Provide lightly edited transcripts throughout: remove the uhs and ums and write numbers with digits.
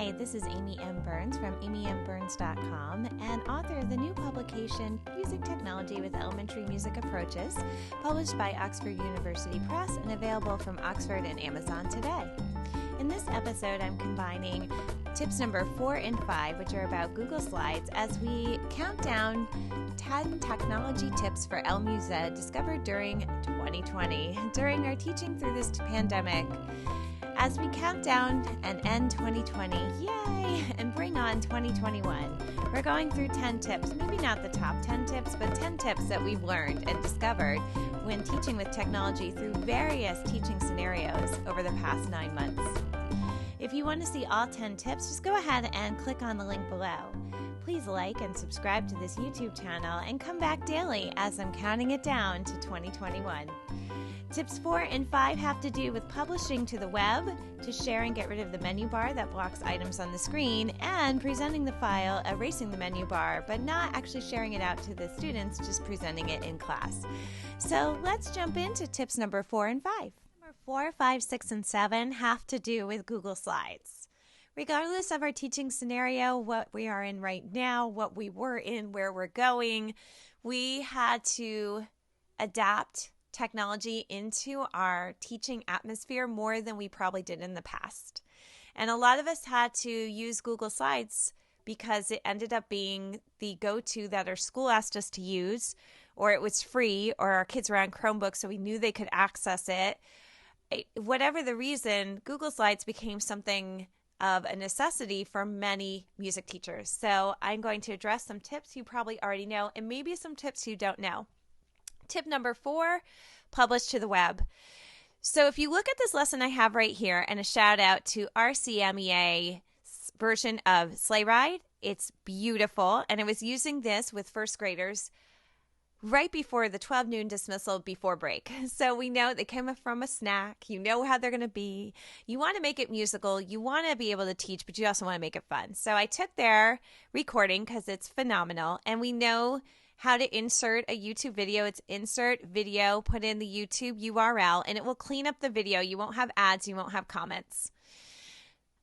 Hi, this is Amy M. Burns from amymburns.com and author of the new publication, Music Technology with Elementary Music Approaches, published by Oxford University Press and available from Oxford and Amazon today. In this episode, I'm combining tips number 4 and 5, which are about Google Slides, as we count down 10 technology tips for LMUZ discovered during 2020, during our teaching through this pandemic. As we count down and end 2020, yay, and bring on 2021, we're going through 10 tips, maybe not the top 10 tips, but 10 tips that we've learned and discovered when teaching with technology through various teaching scenarios over the past 9 months. If you want to see all 10 tips, just go ahead and click on the link below. Please like and subscribe to this YouTube channel and come back daily as I'm counting it down to 2021. Tips 4 and 5 have to do with publishing to the web, to share and get rid of the menu bar that blocks items on the screen, and presenting the file, erasing the menu bar, but not actually sharing it out to the students, just presenting it in class. So let's jump into tips number 4 and 5. Number 4, 5, 6, and 7 have to do with Google Slides. Regardless of our teaching scenario, what we are in right now, what we were in, where we're going, we had to adapt technology into our teaching atmosphere more than we probably did in the past. And a lot of us had to use Google Slides because it ended up being the go-to that our school asked us to use, or it was free, or our kids were on Chromebooks, so we knew they could access it. Whatever the reason, Google Slides became something of a necessity for many music teachers. So I'm going to address some tips you probably already know, and maybe some tips you don't know. Tip number 4, publish to the web. So if you look at this lesson I have right here, and a shout out to RCMEA's version of Sleigh Ride, it's beautiful, and I was using this with first graders right before the 12 noon dismissal before break. So we know they came from a snack. You know how they're going to be. You want to make it musical. You want to be able to teach, but you also want to make it fun. So I took their recording because it's phenomenal, and we know how to insert a YouTube video. It's insert video, put in the YouTube URL, and it will clean up the video. You won't have ads, you won't have comments.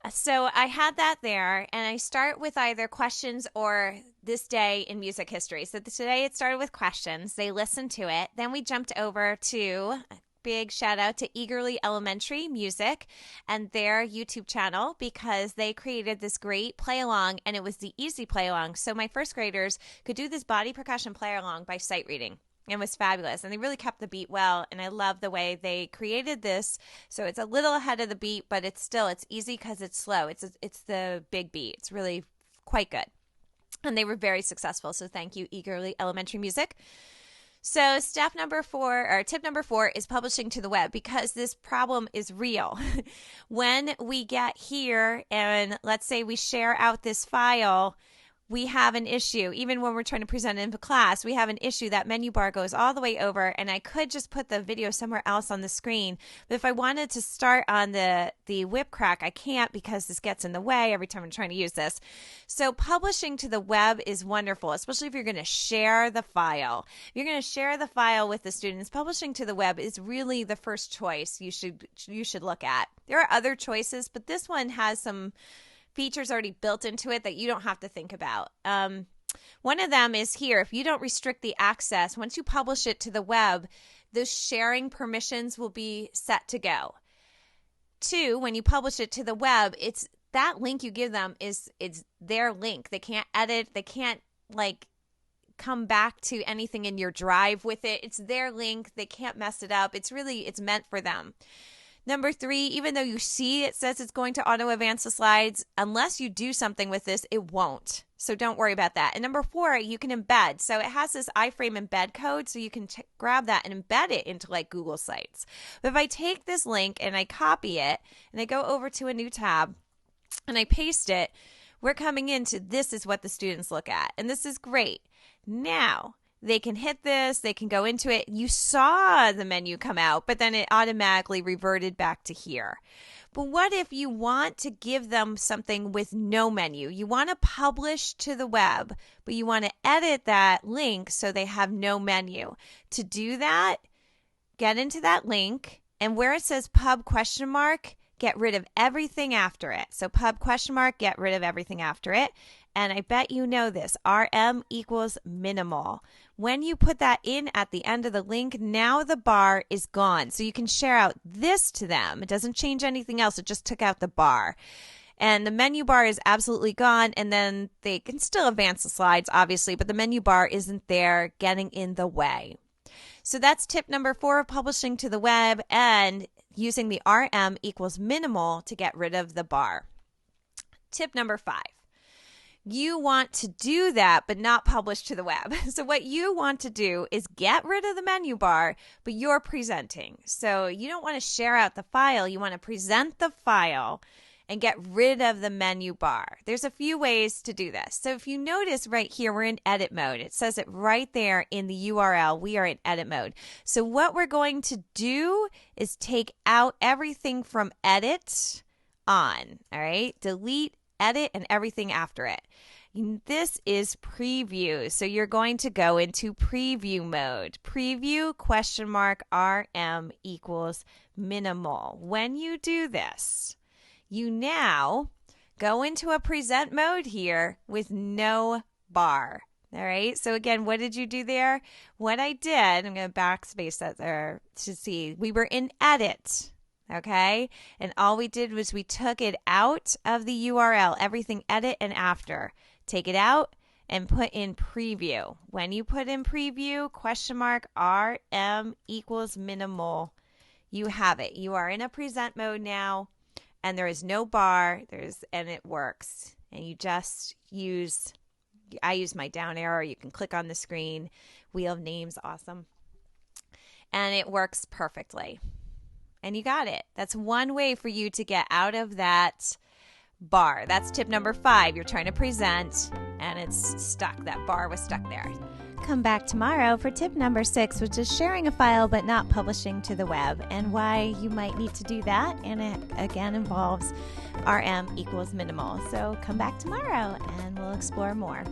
So I had that there, and I start with either questions or this day in music history. So today it started with questions. They listened to it. Then we jumped over to big shout out to Eagerly Elementary Music and their YouTube channel, because they created this great play along, and it was the easy play along. So my first graders could do this body percussion play along by sight reading. It was fabulous, and they really kept the beat well, and I love the way they created this. So it's a little ahead of the beat, but it's easy because it's slow. It's the big beat. It's really quite good, and they were very successful. So thank you, Eagerly Elementary Music. So tip number 4 is publishing to the web, because this problem is real. When we get here and let's say we share out this file, we have an issue. Even when we're trying to present it into class, we have an issue. That menu bar goes all the way over, and I could just put the video somewhere else on the screen. But if I wanted to start on the whip crack, I can't, because this gets in the way every time I'm trying to use this. So publishing to the web is wonderful, especially if you're going to share the file. If you're going to share the file with the students, publishing to the web is really the first choice you should look at. There are other choices, but this one has some features already built into it that you don't have to think about. One of them is here. If you don't restrict the access, once you publish it to the web, the sharing permissions will be set to go. 2, when you publish it to the web, it's that link you give them it's their link. They can't edit. They can't come back to anything in your drive with it. It's their link. They can't mess it up. It's meant for them. Number 3, even though you see it says it's going to auto-advance the slides, unless you do something with this, it won't. So don't worry about that. And number 4, you can embed. So it has this Iframe embed code, so you can grab that and embed it into Google Sites. But if I take this link and I copy it, and I go over to a new tab, and I paste it, we're coming into this is what the students look at. And this is great. Now, they can hit this, they can go into it. You saw the menu come out, but then it automatically reverted back to here. But what if you want to give them something with no menu? You want to publish to the web, but you want to edit that link so they have no menu. To do that, get into that link, and where it says pub ? get rid of everything after it. So pub ? Get rid of everything after it. And I bet you know this, RM equals minimal. When you put that in at the end of the link, now the bar is gone. So you can share out this to them. It doesn't change anything else. It just took out the bar. And the menu bar is absolutely gone. And then they can still advance the slides, obviously, but the menu bar isn't there, getting in the way. So that's tip number 4 of publishing to the web and using the RM equals minimal to get rid of the bar. Tip number 5. You want to do that, but not publish to the web. So what you want to do is get rid of the menu bar, but you're presenting. So you don't want to share out the file. You want to present the file and get rid of the menu bar. There's a few ways to do this. So if you notice right here, we're in edit mode. It says it right there in the URL. We are in edit mode. So what we're going to do is take out everything from edit on. All right, delete, edit, and everything after it. This is preview. So you're going to go into preview mode. Preview ? RM equals minimal. When you do this, you now go into a present mode here with no bar. All right. So again, what did you do there? What I did, I'm going to backspace that there to see. We were in edit. Okay. And all we did was we took it out of the URL, everything edit and after. Take it out and put in preview. When you put in preview ? RM equals minimal, you have it. You are in a present mode now. And there is no bar, and it works. And you just I use my down arrow. You can click on the screen. Wheel of names, awesome. And it works perfectly. And you got it. That's one way for you to get out of that bar. That's tip number 5. You're trying to present, and it's stuck. That bar was stuck there. Come back tomorrow for tip number 6, which is sharing a file but not publishing to the web, and why you might need to do that. And it again involves RM equals minimal. So come back tomorrow and we'll explore more.